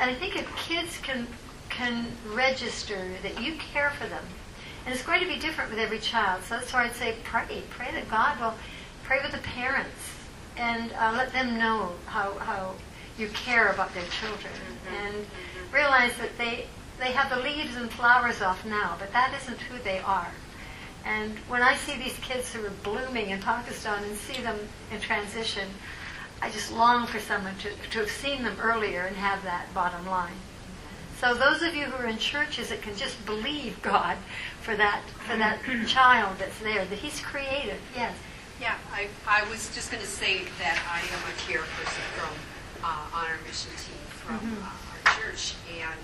And I think if kids can register that you care for them, and it's going to be different with every child. So that's why I'd say pray. Pray that God will pray with the parents and let them know how you care about their children. And realize that they have the leaves and flowers off now, but that isn't who they are. And when I see these kids who are blooming in Pakistan and see them in transition, I just long for someone to have seen them earlier and have that bottom line. So those of you who are in churches that can just believe God for that child that's there, that He's created. Yes. Yeah, I was just going to say that I am a care person from on our mission team from our church, and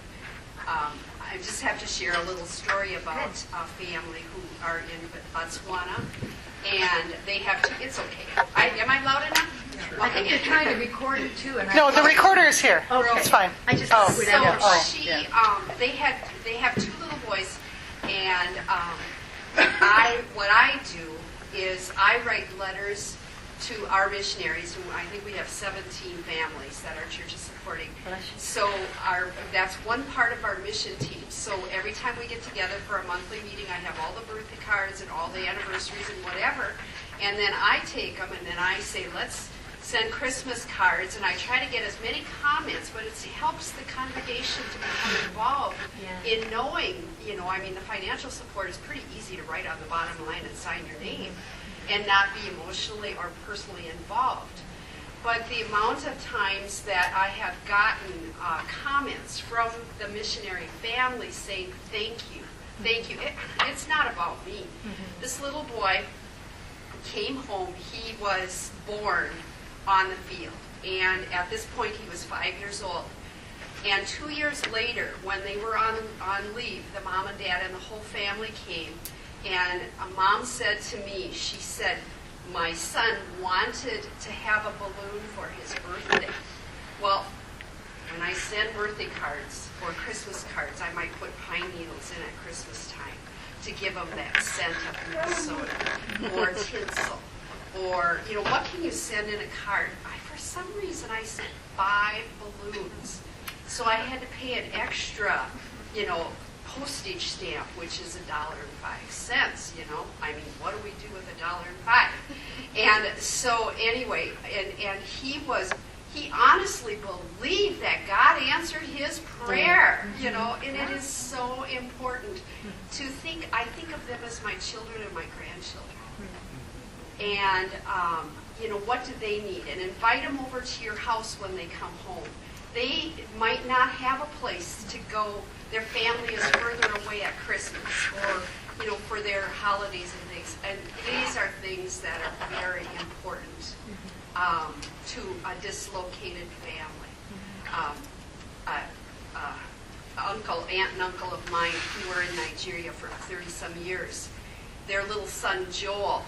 I just have to share a little story about a family who are in Botswana, and they have to. It's okay. Am I loud enough? I think you're trying to record it too. And No, the recorder is here. Okay. It's fine. I just they have 2 little boys, and what I do is I write letters to our missionaries, who I think we have 17 families that our church is supporting. So that's one part of our mission team. So every time we get together for a monthly meeting, I have all the birthday cards and all the anniversaries and whatever, and then I take them and then I say, let's send Christmas cards, and I try to get as many comments, but it helps the congregation to become involved in knowing, the financial support is pretty easy to write on the bottom line and sign your name and not be emotionally or personally involved. But the amount of times that I have gotten comments from the missionary family saying, thank you. It's not about me. This little boy came home. He was born on the field. And at this point, he was 5 years old. And 2 years later, when they were on leave, the mom and dad and the whole family came, And a mom said to me, she said, my son wanted to have a balloon for his birthday. Well, when I send birthday cards or Christmas cards, I might put pine needles in at Christmas time to give them that scent of Minnesota, or tinsel, or, what can you send in a card? For some reason, I sent 5 balloons. So I had to pay an extra, postage stamp, which is $1.05, I mean, what do we do with $1.05? And so anyway, and he honestly believed that God answered his prayer, and it is so important to think, I think of them as my children and my grandchildren. And, what do they need? And invite them over to your house when they come home. They might not have a place to go. Their family is further away at Christmas or, for their holidays and things. And these are things that are very important to a dislocated family. Aunt and uncle of mine who were in Nigeria for 30-some years, their little son Joel,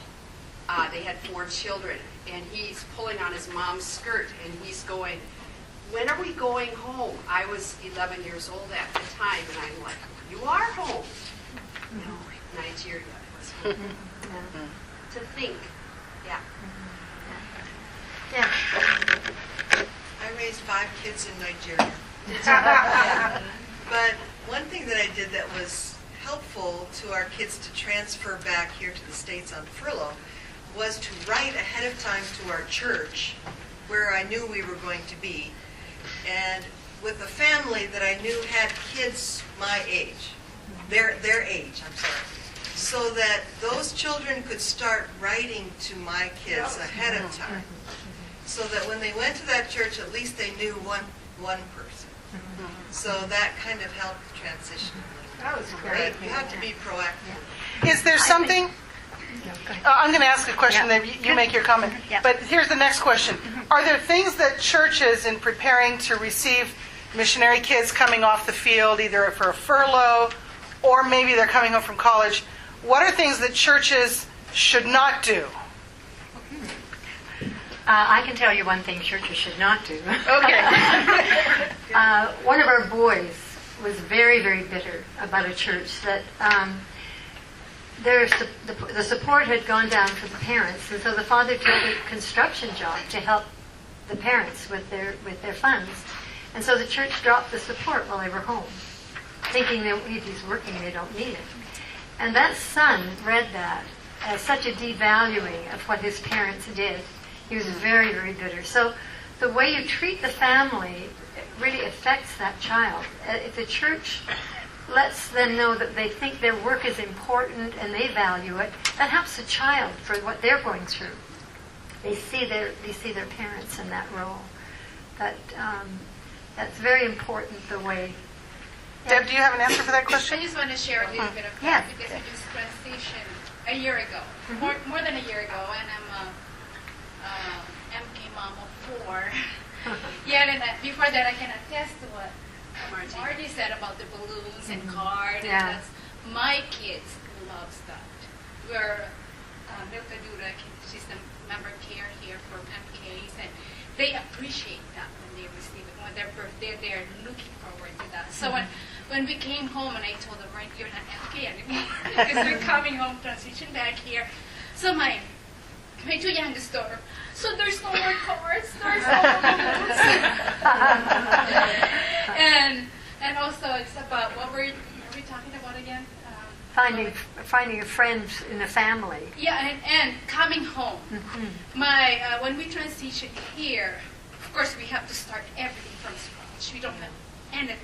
they had 4 children, and he's pulling on his mom's skirt, and he's going, when are we going home? I was 11 years old at the time, and I'm like, you are home. Nigeria was home. To think, yeah. Yeah. I raised 5 kids in Nigeria. But one thing that I did that was helpful to our kids to transfer back here to the States on furlough was to write ahead of time to our church where I knew we were going to be, and with a family that I knew had kids my age, their age, I'm sorry, so that those children could start writing to my kids ahead of time, so that when they went to that church, at least they knew one person. So that kind of helped the transition. That was Great. You have to be proactive. Is there something? I'm going to ask a question, then you make your comment. Yeah. But here's the next question. Are there things that churches, in preparing to receive missionary kids coming off the field, either for a furlough or maybe they're coming home from college, what are things that churches should not do? I can tell you one thing churches should not do. Okay. One of our boys was very, very bitter about a church that the support had gone down for the parents, and so the father took a construction job to help the parents with their funds, and so the church dropped the support while they were home, thinking that if he's working, they don't need it. And that son read that as such a devaluing of what his parents did. He was very, very bitter. So the way you treat the family really affects that child. If the church lets them know that they think their work is important and they value it, that helps the child for what they're going through. They see their parents in that role. That's very important, the way. Deb, do you have an answer for that question? I just want to share a little bit of Yeah. that because I just transitioned a year ago, more than a year ago, and I'm a MK mom of 4. Yeah, and before that I can attest to what Marty said about the balloons and cards. Yeah. And that's, my kids loves that. We're Milka Dura, she's the member care here for MKs, and they appreciate that when they receive it. On their birthday, they're looking forward to that. So when we came home and I told them, right, you're not MK anymore because we're coming home, transition back here. So my 2 youngest daughter, so there's no more cards, there's no more balloons. and also it's about, what were we talking about again? Finding a friend in the family. Yeah, and coming home. My when we transition here, of course we have to start everything from scratch. We don't have anything.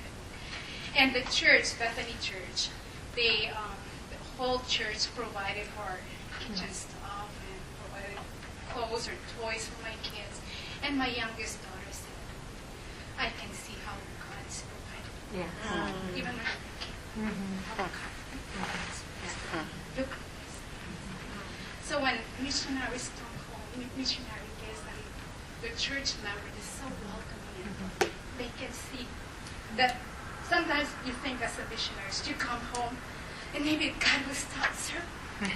And the church, Bethany Church, the whole church provided for kitchen stuff and provided clothes or toys for my kids. And my youngest daughter said, I can see how God's provided. Yeah. Even when look. So when missionaries come home, missionary guests, and the church member is so welcoming, and they can see that sometimes you think as a missionary, you come home and maybe God will stop, sir, And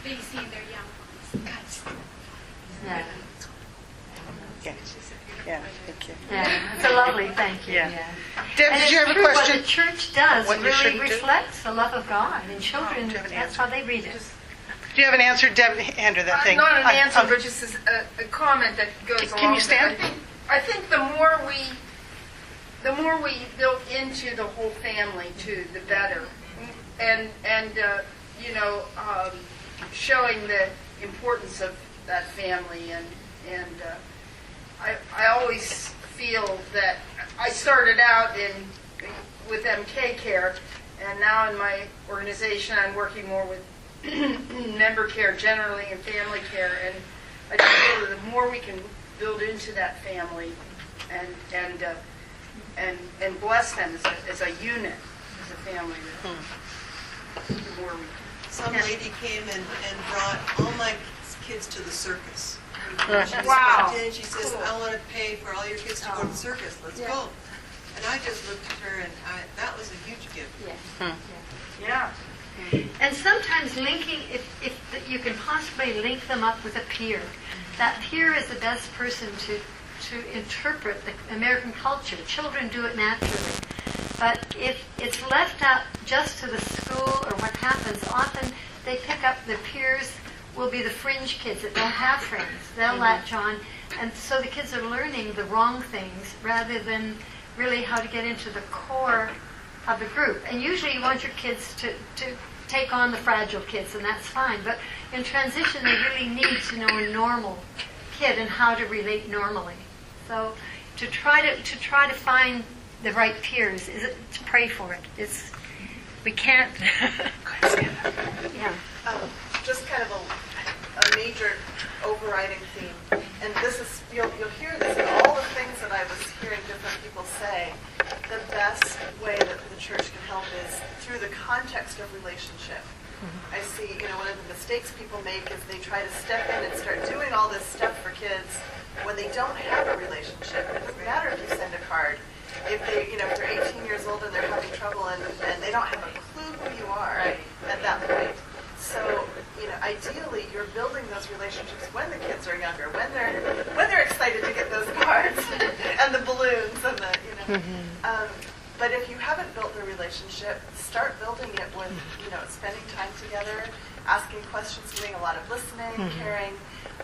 they see their young ones. Guys. Yeah. Yeah, thank you. Yeah, it's a lovely thank you. Yeah. Yeah. Deb, And did you it's have a true, question? What the church does What you really shouldn't do? reflects the love of God, and children, do you have an that's answer? how they read it. Do you have an answer, Deb? Hand her that thing. Not an answer, Oh, but just a comment that goes along. Can you with it. stand? I think the more we build into the whole family, too, the better. And showing the importance of that family, and I always feel that I started out with MK Care, and now in my organization I'm working more with member care generally and family care, and I just feel that the more we can build into that family and bless them as a unit, as a family, the more we Some lady came and brought all my kids to the circus. She just Wow. walked in and she says, I want to pay for all your kids to go to the circus. Let's go. And I just looked at her and that was a huge gift. Yeah. And sometimes linking, if you can possibly link them up with a peer. That peer is the best person to interpret the American culture. Children do it naturally. But if it's left out just to the school or what happens, often they pick up their peers will be the fringe kids that don't have friends. They'll latch on. And so the kids are learning the wrong things rather than really how to get into the core of the group. And usually you want your kids to take on the fragile kids, and that's fine. But in transition, they really need to know a normal kid and how to relate normally. So to try to find the right peers is to pray for it. We can't. Yeah. Just kind of a major overriding theme, and this is you'll hear this in all the things that I was hearing different people say. The best way that the church can help is through the context of relationship. I see, one of the mistakes people make is they try to step in and start doing all this stuff for kids when they don't have a relationship. It doesn't matter if you send a card. If they're 18 years old and they're having trouble and they don't have a clue who you are at that point. So, ideally, you're building those relationships when the kids are younger, when they're excited to get those cards and the balloons and but if you haven't built the relationship, start building it with, spending time together, asking questions, doing a lot of listening, caring.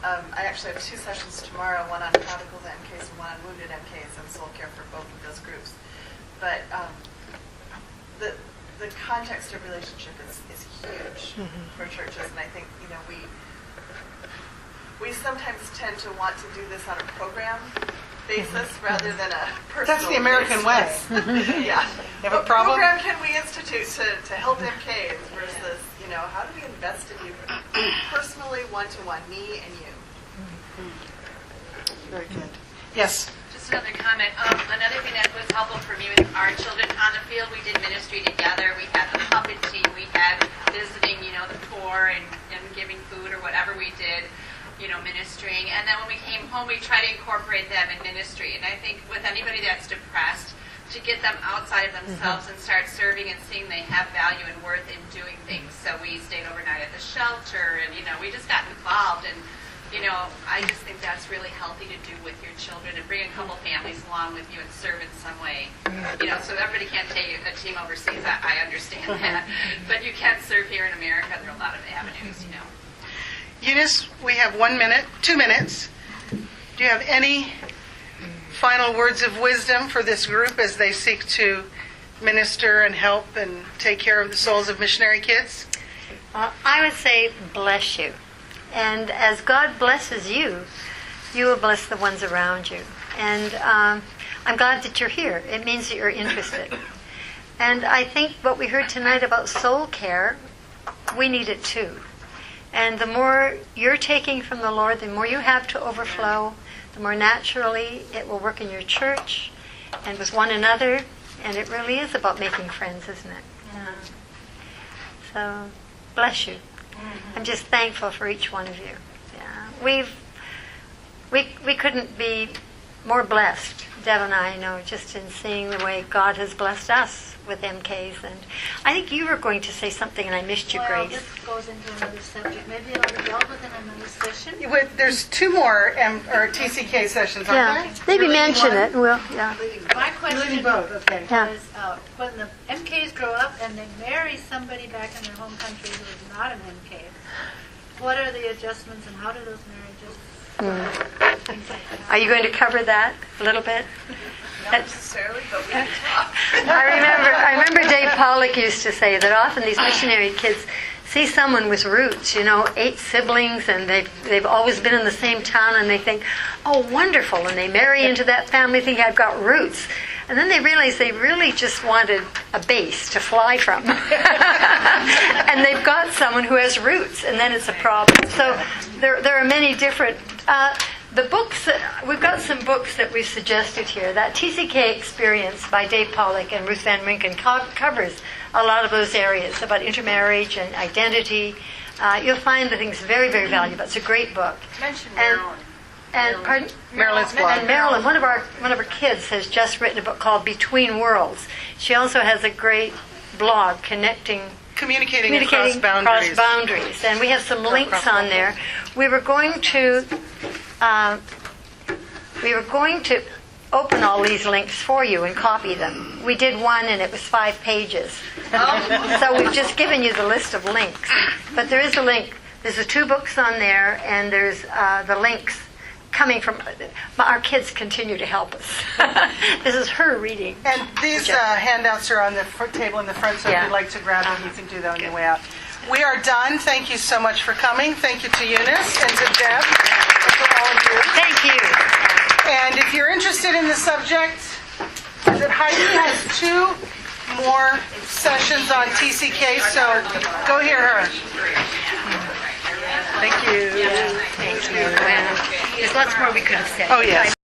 I actually have 2 sessions tomorrow, one on prodigal MKs and one on wounded MKs, and soul care for both of those groups. But the context of relationship is huge for churches, and I think we sometimes tend to want to do this on a program basis rather than a personal. That's the American way. Yeah. You have a What problem? program can we institute to help MKs versus how do we invest in you personally, one-to-one, me and you? Very good. Yes. Just another comment. Another thing that was helpful for me with our children on the field, we did ministry together. We had the puppet team. We had visiting, the poor and giving food or whatever we did, ministering. And then when we came home, we tried to incorporate them in ministry. And I think with anybody that's depressed, to get them outside of themselves and start serving and seeing they have value and worth in doing things. So we stayed overnight at the shelter, and we just got involved. And I just think that's really healthy to do with your children, and bring a couple families along with you and serve in some way. So everybody can't take a team overseas. I understand that, but you can serve here in America. There are a lot of avenues. Eunice, we have 1 minute, 2 minutes. Do you have any final words of wisdom for this group as they seek to minister and help and take care of the souls of missionary kids? I would say bless you. And as God blesses you, you will bless the ones around you. And I'm glad that you're here. It means that you're interested. And I think what we heard tonight about soul care, we need it too. And the more you're taking from the Lord, the more you have to overflow, the more naturally it will work in your church and with one another. And it really is about making friends, isn't it? Yeah. So, bless you. I'm just thankful for each one of you. Yeah. We couldn't be more blessed. Deb and I know just in seeing the way God has blessed us with MKs. And I think you were going to say something, and I missed you, Well, Grace. this goes into another subject. Maybe it'll be dealt with in another session. There's 2 more TCK sessions, Yeah, aren't there? maybe You're leading mention one? it. Well, yeah. My You're leading question both, okay. Yeah. is, when the MKs grow up and they marry somebody back in their home country who is not an MK, what are the adjustments and how do those marriages? Things like that. Are you going to cover that a little bit? Not necessarily, but we can talk. I remember Dave Pollock used to say that often these missionary kids see someone with roots, 8 siblings, and they've always been in the same town, and they think, oh, wonderful, and they marry into that family thinking, I've got roots. And then they realize they really just wanted a base to fly from. And they've got someone who has roots, and then it's a problem. So there are many different... the books, we've got some books that we've suggested here. That TCK Experience by Dave Pollock and Ruth Van Rinken covers a lot of those areas about intermarriage and identity. You'll find the things very, very valuable. It's a great book. Mention And- Marilyn. And pardon? Marilyn's blog. And Marilyn, one of our kids has just written a book called Between Worlds. She also has a great blog connecting Communicating across boundaries. across boundaries. And we have some links on there. We were going to open all these links for you and copy them. We did one and it was 5 pages. So we've just given you the list of links. But there is a link. There's the 2 books on there, and there's the links coming from our kids continue to help us. This is her reading. And these handouts are on the table in the front, so if Yeah. you'd like to grab them, you can do that on your way out. We are done. Thank you so much for coming. Thank you to Eunice and to Deb and to all of you. Thank you. And if you're interested in the subject, that Heidi has 2 more sessions on TCK, so go hear her. Thank you. Thank you. There's lots more we could have said. Oh, yes.